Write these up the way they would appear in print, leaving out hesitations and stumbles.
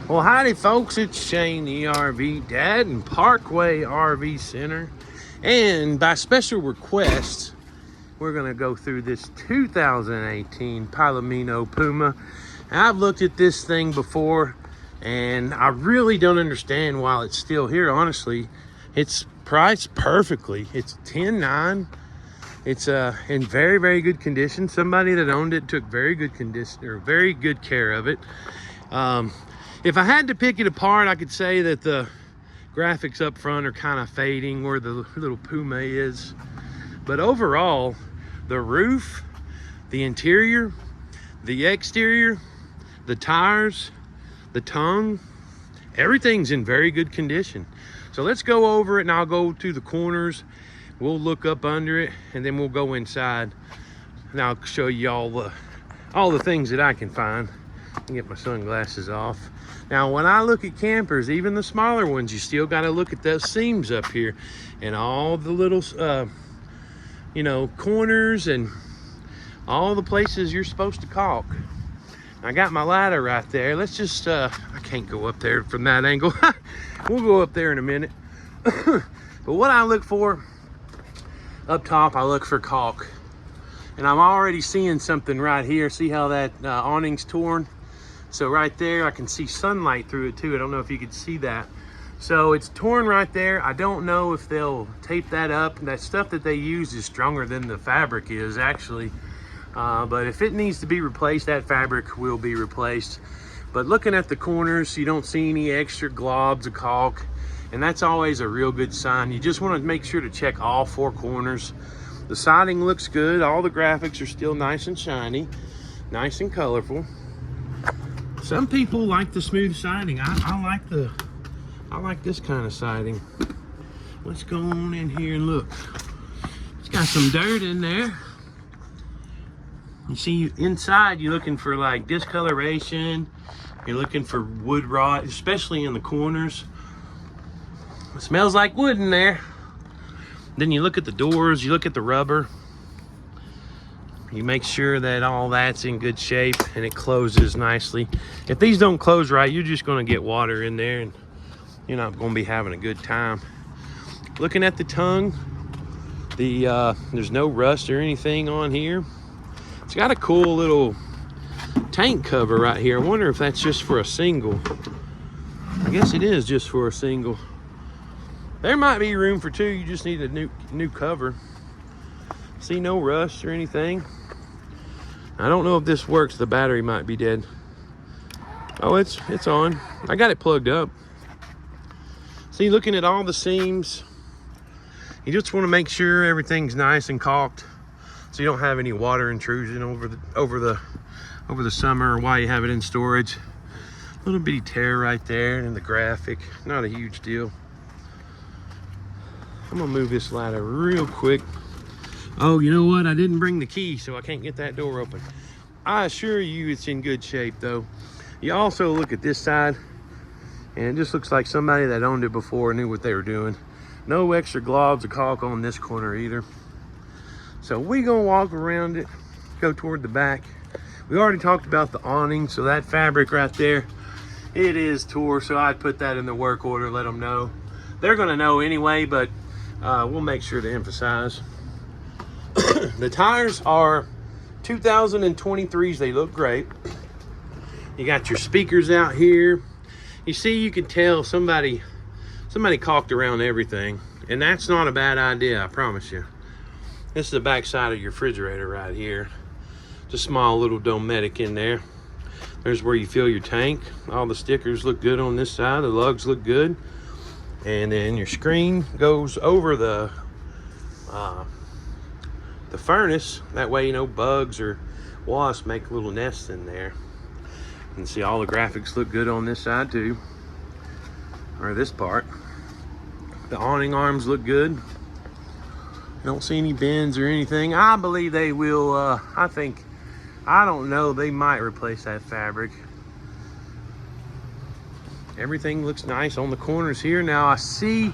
Well, howdy folks, it's Shane, the RV Dad in Parkway RV Center. And by special request, we're gonna go through this 2018 Palomino Puma. And I've looked at this thing before, and I really don't understand why it's still here, honestly. It's priced perfectly. It's $10,900. It's in very, very good condition. Somebody that owned it took very good condition, or very good care of it. If I had to pick it apart, I could say that the graphics up front are kind of fading where the little Puma is. But overall, the roof, the interior, the exterior, the tires, the tongue, everything's in very good condition. So let's go over it, and I'll go to the corners. We'll look up under it, and then we'll go inside, and I'll show you all the things that I can find. And get my sunglasses off. Now, when I look at campers, even the smaller ones, you still got to look at those seams up here and all the little, corners and all the places you're supposed to caulk. I got my ladder right there. Let's just, I can't go up there from that angle. We'll go up there in a minute. But what I look for up top, I look for caulk. And I'm already seeing something right here. See how that awning's torn? So right there, I can see sunlight through it too. I don't know if you can see that. So it's torn right there. I don't know if they'll tape that up. That stuff that they use is stronger than the fabric is actually. But if it needs to be replaced, that fabric will be replaced. But looking at the corners, you don't see any extra globs of caulk. And that's always a real good sign. You just want to make sure to check all four corners. The siding looks good. All the graphics are still nice and shiny, nice and colorful. Some people like the smooth siding. I like this kind of siding. Let's go on in here and look. It's got some dirt in there. You see inside, you're looking for like discoloration. You're looking for wood rot, especially in the corners. It smells like wood in there. Then you look at the doors, you look at the rubber. You make sure that all that's in good shape and it closes nicely. If these don't close right, you're just gonna get water in there and you're not gonna be having a good time. Looking at the tongue, there's no rust or anything on here. It's got a cool little tank cover right here. I wonder if that's just for a single. I guess it is just for a single. There might be room for two. You just need a new cover. See, no rust or anything. I don't know if this works. The battery might be dead. Oh, it's on. I got it plugged up. See, looking at all the seams, you just want to make sure everything's nice and caulked, so you don't have any water intrusion over the summer or while you have it in storage. Little bitty tear right there in the graphic. Not a huge deal. I'm gonna move this ladder real quick. Oh, you know what? I didn't bring the key, so I can't get that door open. I assure you it's in good shape, though. You also look at this side, and it just looks like somebody that owned it before knew what they were doing. No extra globs of caulk on this corner either. So we're gonna walk around it, go toward the back. We already talked about the awning, so that fabric right there, it is tore, so I'd put that in the work order, let them know. They're gonna know anyway, but we'll make sure to emphasize. The tires are 2023s. They look great. You got your speakers out here. You see, you can tell somebody caulked around everything, and that's not a bad idea, I promise you. This is the back side of your refrigerator right here. Just a small little Dometic in there. There's where you fill your tank. All the stickers look good on this side. The lugs look good. And then your screen goes over the furnace. That way, bugs or wasps make little nests in there. And see, all the graphics look good on this side too, or this part. The awning arms look good. Don't see any bends or anything. I believe they will. I don't know, they might replace that fabric. Everything looks nice on the corners here. Now I see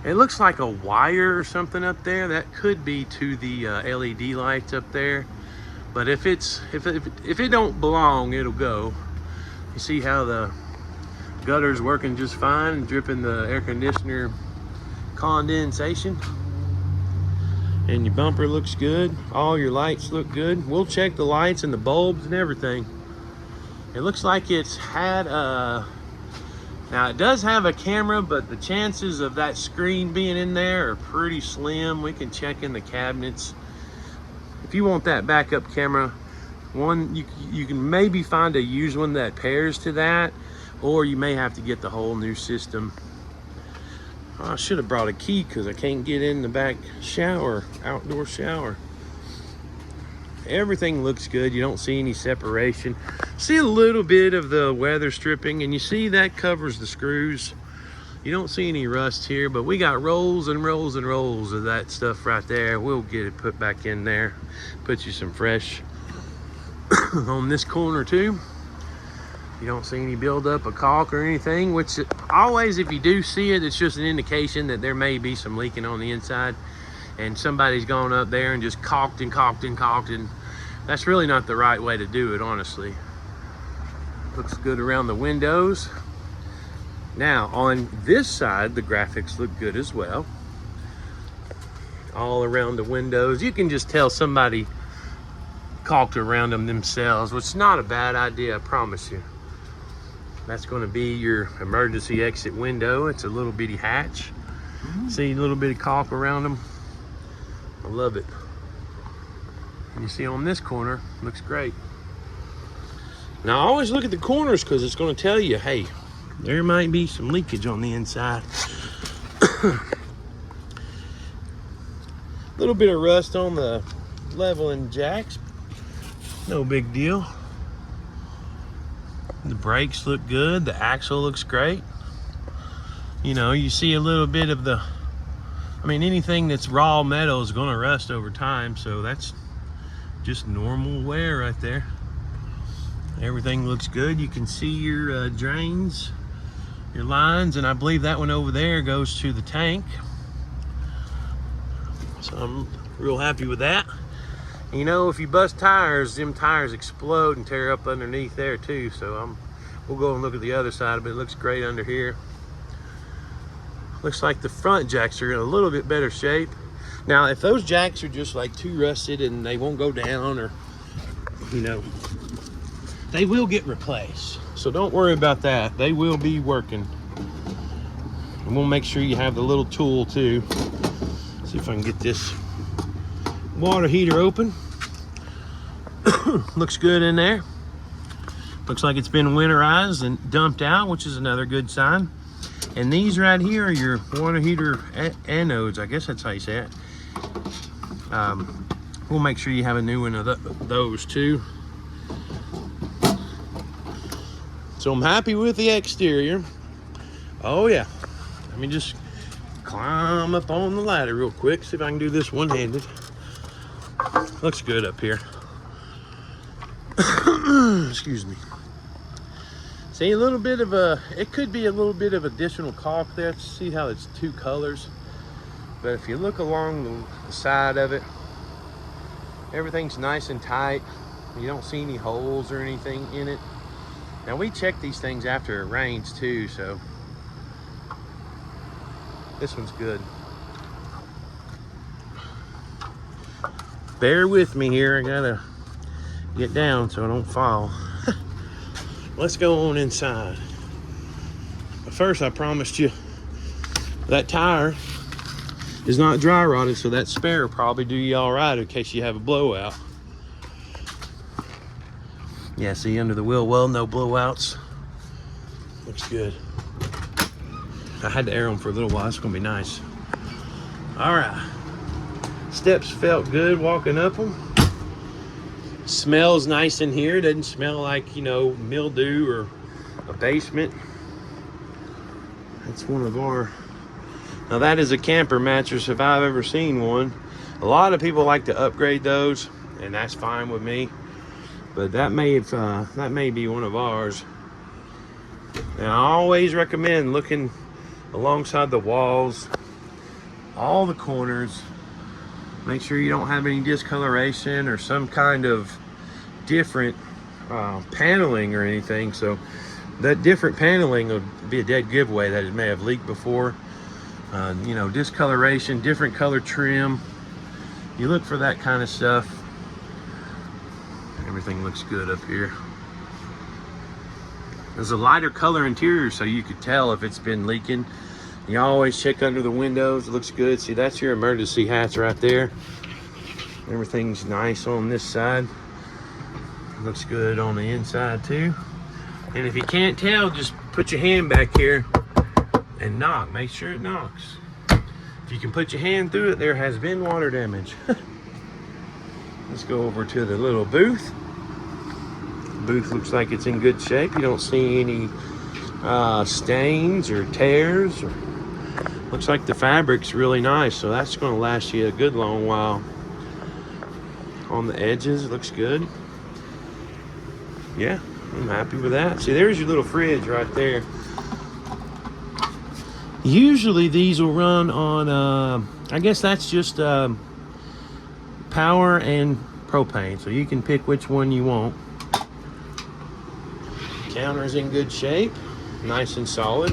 it looks like a wire or something up there. That could be to the LED lights up there. But if it don't belong, it'll go. You see how the Gutter's working just fine, dripping the air conditioner condensation. And your bumper looks good. All your lights look good. We'll check the lights and the bulbs and everything. It looks like it's had a... Now it does have a camera, but the chances of that screen being in there are pretty slim. We can check in the cabinets. If you want that backup camera, you can maybe find a used one that pairs to that, or you may have to get the whole new system. I should have brought a key because I can't get in the back shower, outdoor shower. Everything looks good. You don't see any separation. See a little bit of the weather stripping, and you see that covers the screws. You don't see any rust here, but we got rolls and rolls and rolls of that stuff right there. We'll get it put back in there. Put you some fresh on this corner too. You don't see any buildup of caulk or anything, which always, if you do see it, it's just an indication that there may be some leaking on the inside, and somebody's gone up there and just caulked and caulked and caulked, and that's really not the right way to do it, honestly. Looks good around the windows. Now, on this side, the graphics look good as well. All around the windows. You can just tell somebody caulked around them themselves, which is not a bad idea, I promise you. That's going to be your emergency exit window. It's a little bitty hatch. See a little bit of caulk around them. I love it. And you see on this corner, looks great. Now I always look at the corners because it's going to tell you, hey, there might be some leakage on the inside. A little bit of rust on the leveling jacks. No big deal. The brakes look good. The axle looks great. You know, you see a little bit of the... I mean, anything that's raw metal is going to rust over time, so that's just normal wear right there. Everything looks good. You can see your drains, your lines, and I believe that one over there goes to the tank. So I'm real happy with that. You know, if you bust tires, them tires explode and tear up underneath there too. So we'll go and look at the other side of it. It looks great under here. Looks like the front jacks are in a little bit better shape. Now, if those jacks are just like too rusted and they won't go down, or, you know, they will get replaced. So don't worry about that. They will be working. And we'll make sure you have the little tool too. See if I can get this water heater open. Looks good in there. Looks like it's been winterized and dumped out, which is another good sign. And these right here are your water heater anodes. I guess that's how you say it. We'll make sure you have a new one of those too. So I'm happy with the exterior. Oh yeah. Let me just climb up on the ladder real quick. See if I can do this one-handed. Looks good up here. Excuse me. See, a little bit of it could be a little bit of additional caulk there. See how it's two colors. But if you look along the side of it, everything's nice and tight. You don't see any holes or anything in it. Now we check these things after it rains too, so this one's good. Bear with me here. I gotta get down so I don't fall. Let's go on inside. But first, I promised you that tire is not dry rotted, so that spare will probably do you all right in case you have a blowout. Yeah, see under the wheel well, no blowouts. Looks good. I had to air them for a little while. It's gonna be nice. All right. Steps felt good walking up them. Smells nice in here. Doesn't smell like, you know, mildew or a basement. That's one of our... Now that is a camper mattress if I've ever seen one. A lot of people like to upgrade those, and that's fine with me. But that may be one of ours. And I always recommend looking alongside the walls, all the corners. Make sure you don't have any discoloration or some kind of different paneling or anything. So That different paneling would be a dead giveaway that it may have leaked before. You know, discoloration, different color trim. You look for that kind of stuff. Everything looks good up here. There's a lighter color interior, so you could tell if it's been leaking. You always check under the windows. It looks good. See, that's your emergency hatch right there. Everything's nice on this side. Looks good on the inside too. And if you can't tell, just put your hand back here and knock. Make sure it knocks. If you can put your hand through it, there has been water damage. Let's go over to the little booth. The booth looks like it's in good shape. You don't see any stains or tears. Looks like the fabric's really nice, so that's going to last you a good long while. On the edges, it looks good. Yeah, I'm happy with that. See, there's your little fridge right there. Usually these will run on, I guess that's just power and propane, so you can pick which one you want. Counter's in good shape, nice and solid.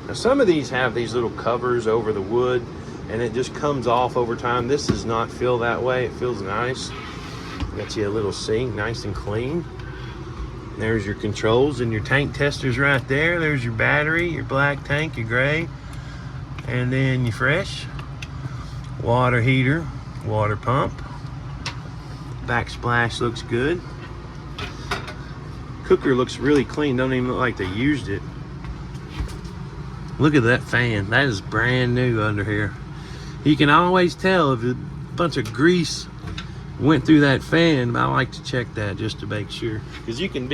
Now some of these have these little covers over the wood, and it just comes off over time. This does not feel that way. It feels nice. Got you a little sink, nice and clean. There's your controls and your tank testers right there. There's your battery, your black tank, your gray, and then your fresh. Water heater, water pump. Backsplash looks good. Cooker looks really clean. Don't even look like they used it. Look at that fan. That is brand new under here. You can always tell if a bunch of grease went through that fan. I like to check that just to make sure, because you can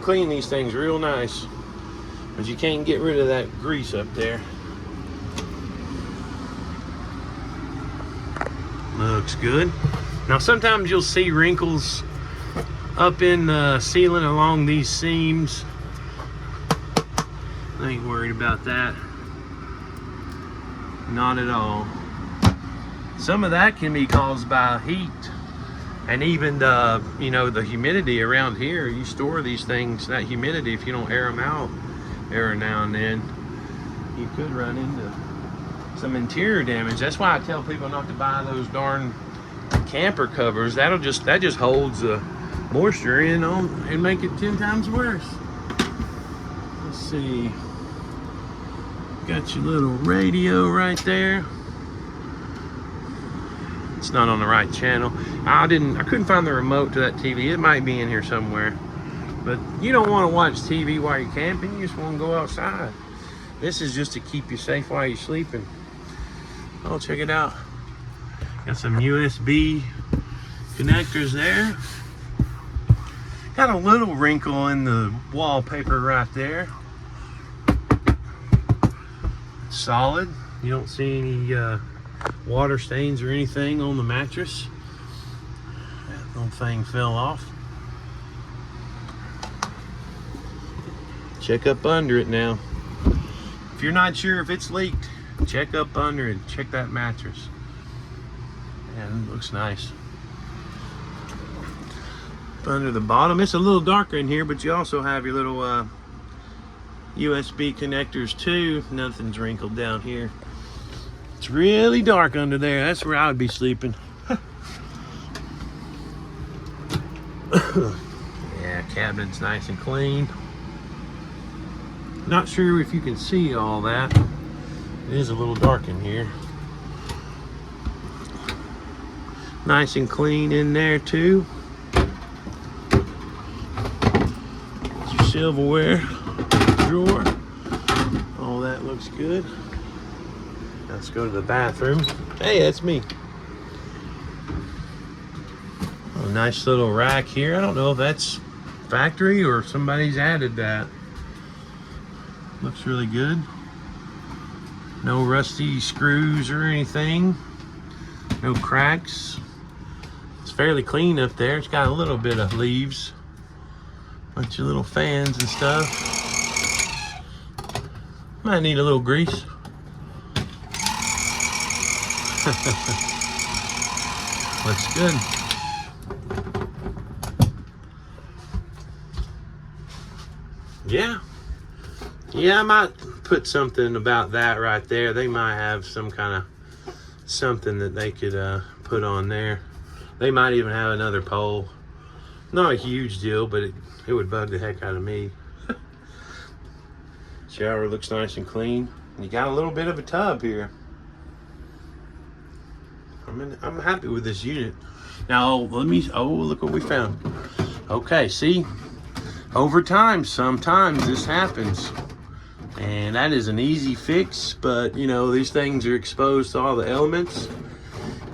clean these things real nice, but you can't get rid of that grease up there. Looks good. Now sometimes you'll see wrinkles up in the ceiling along these seams. I ain't worried about that. Not at all. Some of that can be caused by heat, and even the, you know, the humidity around here. You store these things, that humidity, if you don't air them out every now and then, you could run into some interior damage. That's why I tell people not to buy those darn camper covers. That just holds the moisture in on and make it 10 times worse. Let's see. Got your little radio right there. It's not on the right channel. I couldn't find the remote to that TV. It might be in here somewhere. But you don't want to watch TV while you're camping. You just want to go outside. This is just to keep you safe while you're sleeping. Oh, check it out. Got some USB connectors there. Got a little wrinkle in the wallpaper right there. Solid. You don't see any water stains or anything on the mattress. That little thing fell off. Check up under it now. If you're not sure if it's leaked, check up under it. Check that mattress. And it looks nice. Up under the bottom, it's a little darker in here, but you also have your little USB connectors too. Nothing's wrinkled down here. It's really dark under there. That's where I would be sleeping. Yeah, cabinet's nice and clean. Not sure if you can see all that. It is a little dark in here. Nice and clean in there too. Your silverware drawer. All that looks good. Let's go to the bathroom. Hey, that's me. A nice little rack here. I don't know if that's factory or if somebody's added that. Looks really good. No rusty screws or anything. No cracks. It's fairly clean up there. It's got a little bit of leaves. Bunch of little fans and stuff. Might need a little grease. Looks good. Yeah. Yeah, I might put something about that right there. They might have some kind of something that they could put on there. They might even have another pole. Not a huge deal, but it would bug the heck out of me. Shower looks nice and clean. You got a little bit of a tub here. I'm happy with this unit. Now look what we found. Okay, see, over time, sometimes this happens. And that is an easy fix, but you know, these things are exposed to all the elements.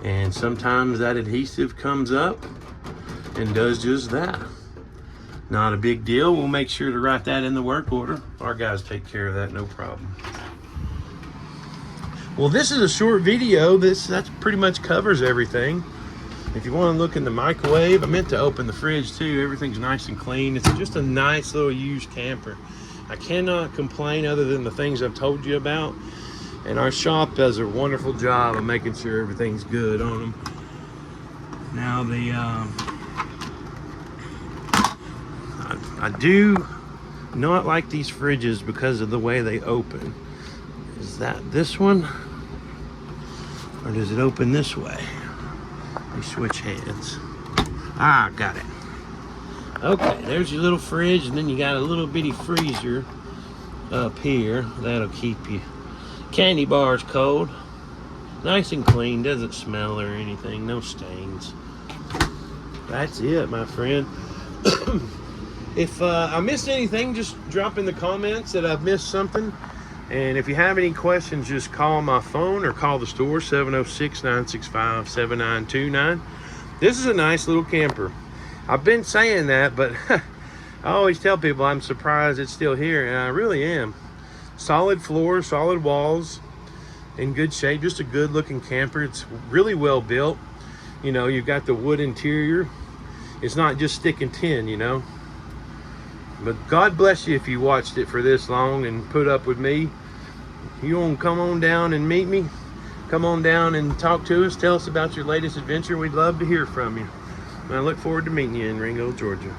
And sometimes that adhesive comes up and does just that. Not a big deal. We'll make sure to write that in the work order. Our guys take care of that, no problem. Well, this is a short video. That pretty much covers everything. If you want to look in the microwave, I meant to open the fridge too. Everything's nice and clean. It's just a nice little used camper. I cannot complain other than the things I've told you about. And our shop does a wonderful job of making sure everything's good on them. Now I do not like these fridges because of the way they open. Is that this one? Or does it open this way? They switch hands. Ah, got it. Okay, there's your little fridge, and then you got a little bitty freezer up here. That'll keep your candy bars cold. Nice and clean, doesn't smell or anything, no stains. That's it, my friend. If I missed anything, just drop in the comments that I've missed something. And if you have any questions, just call my phone or call the store, 706-965-7929. This is a nice little camper. I've been saying that, but I always tell people I'm surprised it's still here, and I really am. Solid floors, solid walls, in good shape, just a good looking camper. It's really well built. You know, you've got the wood interior. It's not just stick and tin, you know. But God bless you if you watched it for this long and put up with me. You want to come on down and meet me? Come on down and talk to us. Tell us about your latest adventure. We'd love to hear from you. And I look forward to meeting you in Ringo, Georgia.